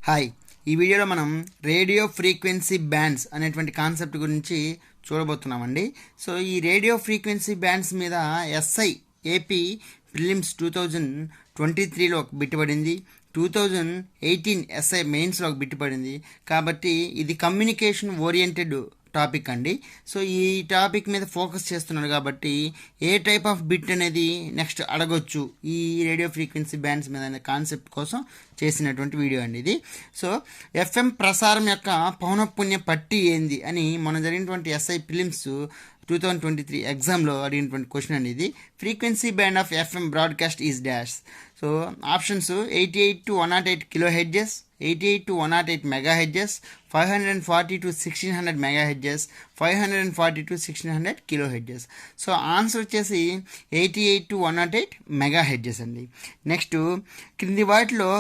Hi, ఈ వీడియోలో మనం రేడియో ఫ్రీక్వెన్సీ బ్యాండ్స్ అనేటువంటి కాన్సెప్ట్ గురించి చూడబోతున్నామండి. సో ఈ రేడియో ఫ్రీక్వెన్సీ బ్యాండ్స్ మీద ఎస్ఐ ఏపీ ప్రిలిమ్స్ 2023లో ఒక బిట్ పడింది, 2018 ఎస్ఐ మెయిన్స్లో ఒక బిట్ పడింది. కాబట్టి ఇది కమ్యూనికేషన్ ఓరియంటెడ్ టాపిక్ అండి. సో ఈ టాపిక్ మీద ఫోకస్ చేస్తున్నాడు కాబట్టి ఏ టైప్ ఆఫ్ బిట్ అనేది నెక్స్ట్ అడగొచ్చు ఈ రేడియో ఫ్రీక్వెన్సీ బ్యాండ్స్ మీద అనే కాన్సెప్ట్ కోసం చేసినటువంటి వీడియో అండి ఇది. సో ఎఫ్ఎం ప్రసారం యొక్క పౌనఃపున్య పట్టి ఏంది అని మొన్న జరిగినటువంటి ఎస్ఐ ప్రిలిమ్స్ 2023 ఎగ్జామ్లో అడిగినటువంటి క్వశ్చన్ అండి ఇది. Frequency band of FM broadcast is dash. So options 88 to 108 kilohertz, 88 to 108 megahertz, 540 to 1600 megahertz, 540 to 1600 kilohertz. So answer వచ్చేసి 88 to 108 మెగా హెడ్జెస్ అండి. నెక్స్ట్ క్రింది వాటిలో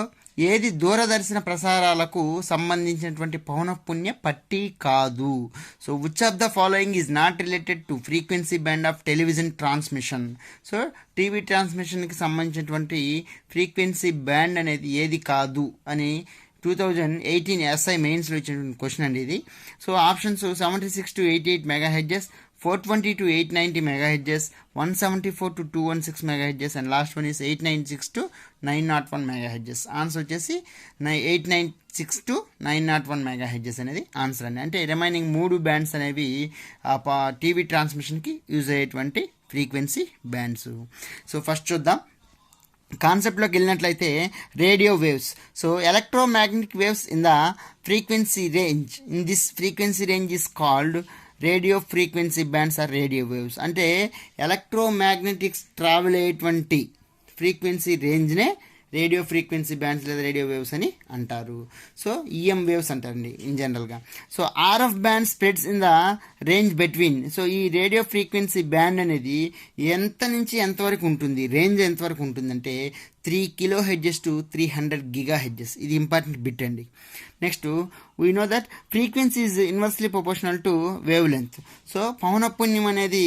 ఏది దూరదర్శన ప్రసారాలకు సంబంధించినటువంటి పౌనఃపున్య పట్టి కాదు? So which of the following is not related to frequency band of television transmission. So TV ట్రాన్స్మిషన్కి సంబంధించినటువంటి ఫ్రీక్వెన్సీ బ్యాండ్ అనేది ఏది కాదు అని 2018 ఎస్ఐ మెయిన్స్లో ఇచ్చినటువంటి క్వశ్చన్ అండి ఇది. So options 76 to 88 mega hedges, 420 to 890 mega hedges, 174 to 216 megahertz and last one is 896 to 901 mega hedges. Answer వచ్చేసి 896 to 901 మెగా హెడ్జెస్ అనేది ఆన్సర్ అండి. అంటే రిమైనింగ్ 3 బ్యాండ్స్ అనేవి టీవీ ట్రాన్స్మిషన్కి యూజ్ అయ్యేటువంటి ఫ్రీక్వెన్సీ బ్యాండ్స్. సో ఫస్ట్ చూద్దాం. కాన్సెప్ట్లోకి వెళ్ళినట్లయితే radio waves. So electromagnetic waves in the frequency range, in this frequency range is called radio frequency bands or radio waves. అంటే electromagnetics travel అయ్యేటువంటి frequency రేంజ్నే radio frequency bands లేదా radio waves అని అంటారు. So EM waves అంటారండి in జనరల్గా. So RF band spreads in the range between. So ఈ radio frequency band అనేది ఎంత నుంచి ఎంతవరకు ఉంటుంది, రేంజ్ ఎంతవరకు ఉంటుందంటే 3 kilohertz to 300 gigahertz. ఇది ఇంపార్టెంట్ బిట్ అండి. Next we know that frequency is inversely proportional to wave length. So పౌనఃపున్యం అనేది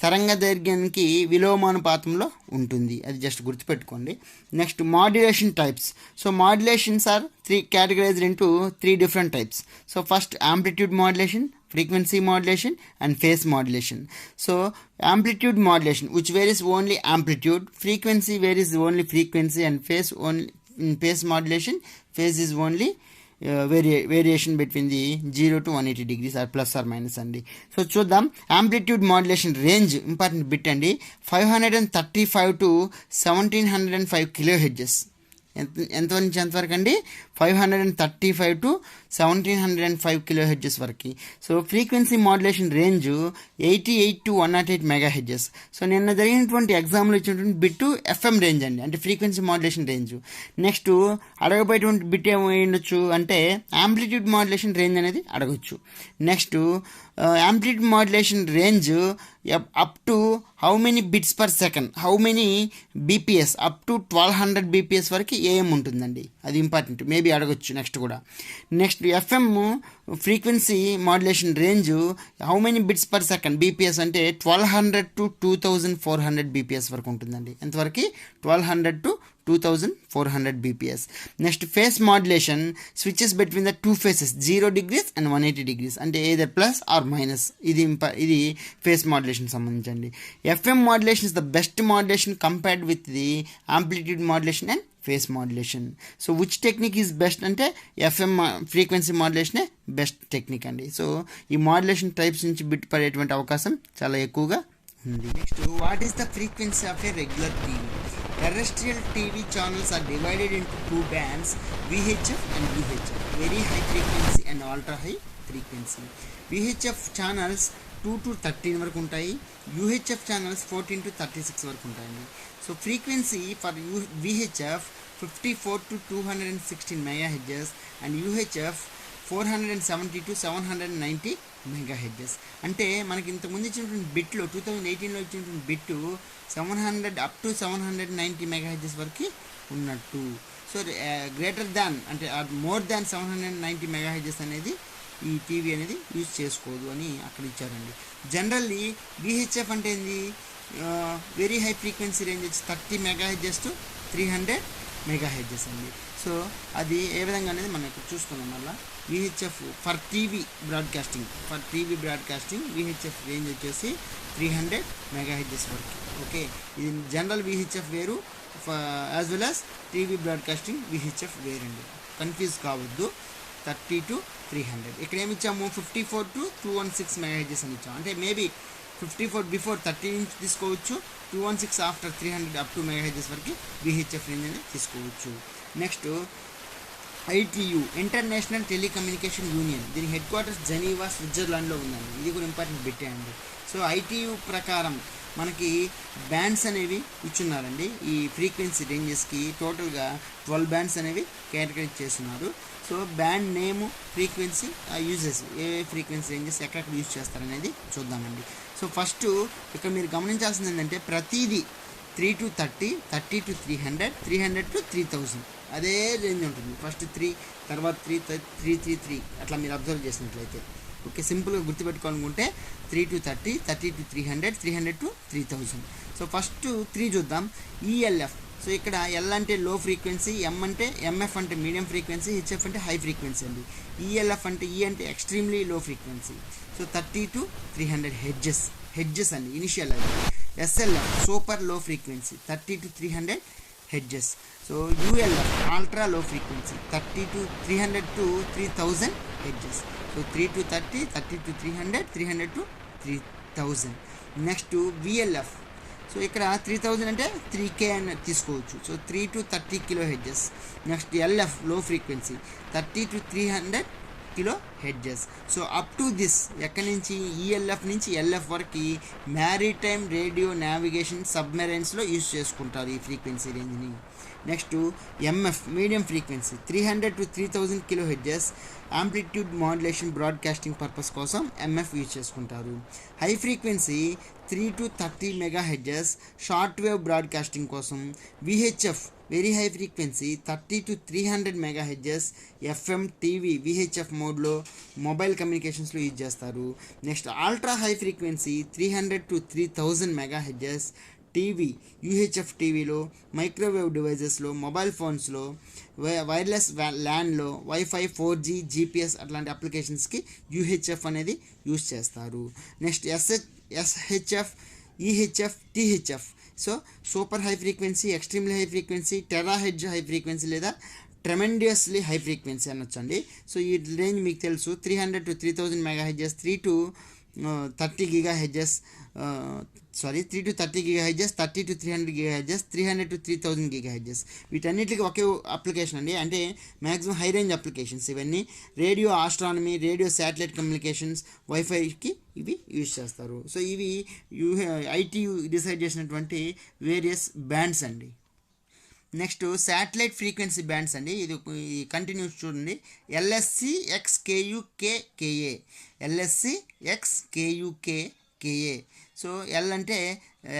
తరంగ దైర్ఘ్యానికి విలోమానుపాతంలో ఉంటుంది, అది జస్ట్ గుర్తుపెట్టుకోండి. Next modulation types. So modulations are categorized into 3 different types. So first amplitude modulation, frequency modulation and phase modulation. So amplitude modulation which varies only amplitude, frequency varies only frequency and phase only. In phase modulation, phase is only variation between the 0 to 180 degrees or plus or minus అండి. So చూద్దాం. Amplitude modulation range important bit అండి. 535 to 1705 kilo hedges. ఎంత నుంచి ఎంతవరకు అండి? 535 to 1705 kilohertz వరకు. So frequency modulation range 88 to 108 megahertz. So నిన్న జరిగినటువంటి ఎగ్జామ్లో ఇచ్చినటువంటి బిట్టు ఎఫ్ఎం రేంజ్ అండి, అంటే ఫ్రీక్వెన్సీ మాడ్యులేషన్ రేంజ్. నెక్స్ట్ అడగబోయేటువంటి బిట్ ఏమై ఉండొచ్చు అంటే యాంప్లిట్యూడ్ మాడ్యులేషన్ రేంజ్ అనేది అడగొచ్చు. Next amplitude modulation range up to how many bits per second, how many BPS, up to 1200 BPS వరకు ఏఎం ఉంటుందండి, అది ఇంపార్టెంట్, మేబీ అడగొచ్చు నెక్స్ట్ కూడా. Next FM frequency modulation range how many bits per second, BPS అంటే 1200 to 2400 BPS వరకు ఉంటుందండి. ఎంతవరకు? 1200 to 2400 bps. Next phase modulation switches between the 2 phases 0 degrees and 180 degrees, అంటే ఏదర్ ప్లస్ ఆర్ మైనస్. ఇది phase modulation సంబంధించండి. FM modulation is the best modulation compared with the amplitude modulation and phase modulation. So which technique is best అంటే FM frequency మాడ్యులేషనే best technique అండి. So ఈ modulation types నుంచి bit పడేటువంటి అవకాశం చాలా ఎక్కువగా ఉంది. Next what is the frequency of A regular TV? Terrestrial TV channels are divided into 2 bands, VHF and UHF, very high frequency and ultra high frequency. VHF channels 2 to 13 వరకు ఉంటాయి, UHF channels 14 to 36 వరకు ఉంటాయండి. So frequency for VHF 54 to 216 megahertz and UHF 470 to 790 megahertz. అంటే మనకి ఇంతకుముందు ఇచ్చినటువంటి బిట్లో 2018లో ఇచ్చినటువంటి bit 700 up to 790 megahertz వరకు ఉన్నట్టు. సో గ్రేటర్ దాన్ అంటే మోర్ దాన్ 790 మెగా హెడ్జెస్ అనేది ఈ టీవీ అనేది యూజ్ చేసుకోదు అని అక్కడ ఇచ్చారండి. జనరల్లీ VHF అంటే ఏంది? వెరీ హై ఫ్రీక్వెన్సీ రేంజ్ వచ్చి 30 mega hedges to 300 mega hedges అండి. సో అది ఏ విధంగా అనేది మనం ఇక్కడ చూసుకుందాం. మళ్ళీ VHF for TV broadcasting VHF range వచ్చేసి 300 MHz వరకు. ఓకే, ఇది జనరల్ విహెచ్ఎఫ్ వేరు, as well as TV broadcasting VHF వేరండి, కన్ఫ్యూజ్ కావద్దు. 30 to 300. ఇక్కడ ఏమి ఇచ్చాము, 54 to 216 MHz అని ఇచ్చాము. అంటే మేబీ 54 బిఫోర్ 30 నుంచి తీసుకోవచ్చు, 216 ఆఫ్టర్ 300 అప్ టు MHz వరకు విహెచ్ఎఫ్ రేంజ్ అనేది తీసుకోవచ్చు. Next ITU international telecommunication union, దీని హెడ్ క్వార్టర్స్ జెనీవా స్విట్జర్లాండ్లో ఉందండి. ఇది కూడా ఇంపార్టెంట్ పెట్టేయండి. సో ITU ప్రకారం మనకి బ్యాండ్స్ అనేవి ఇచ్చున్నారండి. ఈ ఫ్రీక్వెన్సీ రేంజెస్కి టోటల్గా 12 బ్యాండ్స్ అనేవి కేటగరైజ్ చేస్తున్నారు. సో బ్యాండ్ నేము, ఫ్రీక్వెన్సీ, యూజెస్, ఏ ఫ్రీక్వెన్సీ రేంజెస్ ఎక్కడెక్కడ యూజ్ చేస్తారనేది చూద్దామండి. సో ఫస్ట్ ఇక్కడ మీరు గమనించాల్సింది ఏంటంటే ప్రతిదీ 3 to 30, 30 to 300, 300 to 3000 అదే రేంజ్ ఉంటుంది. ఫస్ట్ 3, తర్వాత 3, 3 అట్లా మీరు అబ్జర్వ్ చేసినట్లయితే. ఓకే, సింపుల్గా గుర్తుపెట్టుకోవాలనుకుంటే 3 to 30, 30 to 300, 300 to 3000. So first 3 చూద్దాం. ELF. సో ఇక్కడ L అంటే లో ఫ్రీక్వెన్సీ, M అంటే MF అంటే మీడియం ఫ్రీక్వెన్సీ, HF అంటే హై ఫ్రీక్వెన్సీ అండి. ELF అంటే E అంటే ఎక్స్ట్రీమ్లీ లో ఫ్రీక్వెన్సీ. సో 30 to 300 హెడ్జెస్ అండి ఇనిషియల్ అది. SLF సూపర్ లో frequency, 30 to 300 hedges. So ULF ultra low frequency, 30 to 300 to 3000 hedges. So 3 to 30, 30 to 300, 300 to 3000. Next VLF. So ఇక్కడ 3000 అంటే 3K అని తీసుకోవచ్చు. So 3 to 30 kHz. Next LF లో frequency, 30 to 300 kHz. So up to this ఎక్కడి నుంచి ELF నుంచి LF వరకు maritime radio navigation సబ్మెరైన్స్లో యూజ్ చేసుకుంటారు ఈ ఫ్రీక్వెన్సీ రేంజ్ని. Next MF medium frequency, 300 to 3000 kHz amplitude modulation broadcasting purpose కోసం MF యూజ్ చేసుకుంటారు. High frequency 3 to 30 MHz short wave broadcasting కోసం. VHF very high frequency 30 to 300 MHz FM TV VHF మోడ్లో mobile కమ్యూనికేషన్స్లో use చేస్తారు. Next ultra high frequency 300 to 3000 MHz TV UHF టీవీలో, microwave డివైజెస్లో, mobile ఫోన్స్లో, wireless ల్యాన్లో, WiFi, 4G, GPS అట్లాంటి అప్లికేషన్స్కి UHF అనేది యూజ్ చేస్తారు. Next SHF, EHF, THF. So super high frequency, extremely high frequency, terahertz high frequency లేదా ట్రెమెండియస్లీ హై ఫ్రీక్వెన్సీ అనొచ్చండి. సో ఈ రేంజ్ మీకు తెలుసు, 300 to 3000 MHz, 3 to 30 GHz, 3 to 30 GHz, 30 to 300 GHz, 300 to 3000 GHz. వీటన్నిటికి ఒకే application అండి, అంటే maximum high range applications ఇవన్నీ. Radio astronomy, radio satellite communications, వైఫైకి ఇవి యూజ్ చేస్తారు. సో ఇవి ITU డిసైడ్ చేసినటువంటి వేరియస్ బ్యాండ్స్ అండి. నెక్స్ట్ శాటిలైట్ ఫ్రీక్వెన్సీ బ్యాండ్స్ అండి. ఇది కంటిన్యూస్ చూడండి. LSC XKUKKA, LSC XKUKKA. So L అంటే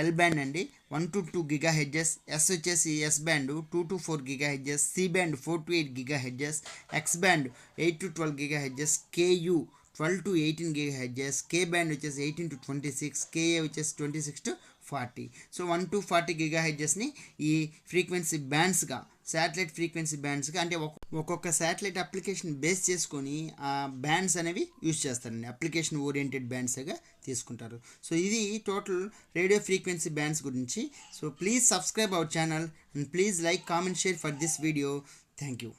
L బ్యాండ్ అండి, 1 to 2 GHz. S వచ్చేసి S band 2 to 4 GHz. C band 4 to 8 GHz. X band 8 to 12 GHz. KU 12 to 18 GHz. K band వచ్చేసి 18 to 26. KA వచ్చేసి 26 to 40. So 1 to 40 GHzని ఈ frequency బ్యాండ్స్గా, satellite frequency బ్యాండ్స్గా, అంటే ఒక్కొక్క satellite application base చేసుకొని ఆ bands అనేవి use చేస్తారండి. అప్లికేషన్ ఓరియంటెడ్ బ్యాండ్స్గా తీసుకుంటారు. సో ఇది టోటల్ రేడియో ఫ్రీక్వెన్సీ బ్యాండ్స్ గురించి. So please subscribe our channel and please like, comment, share for this video. Thank you.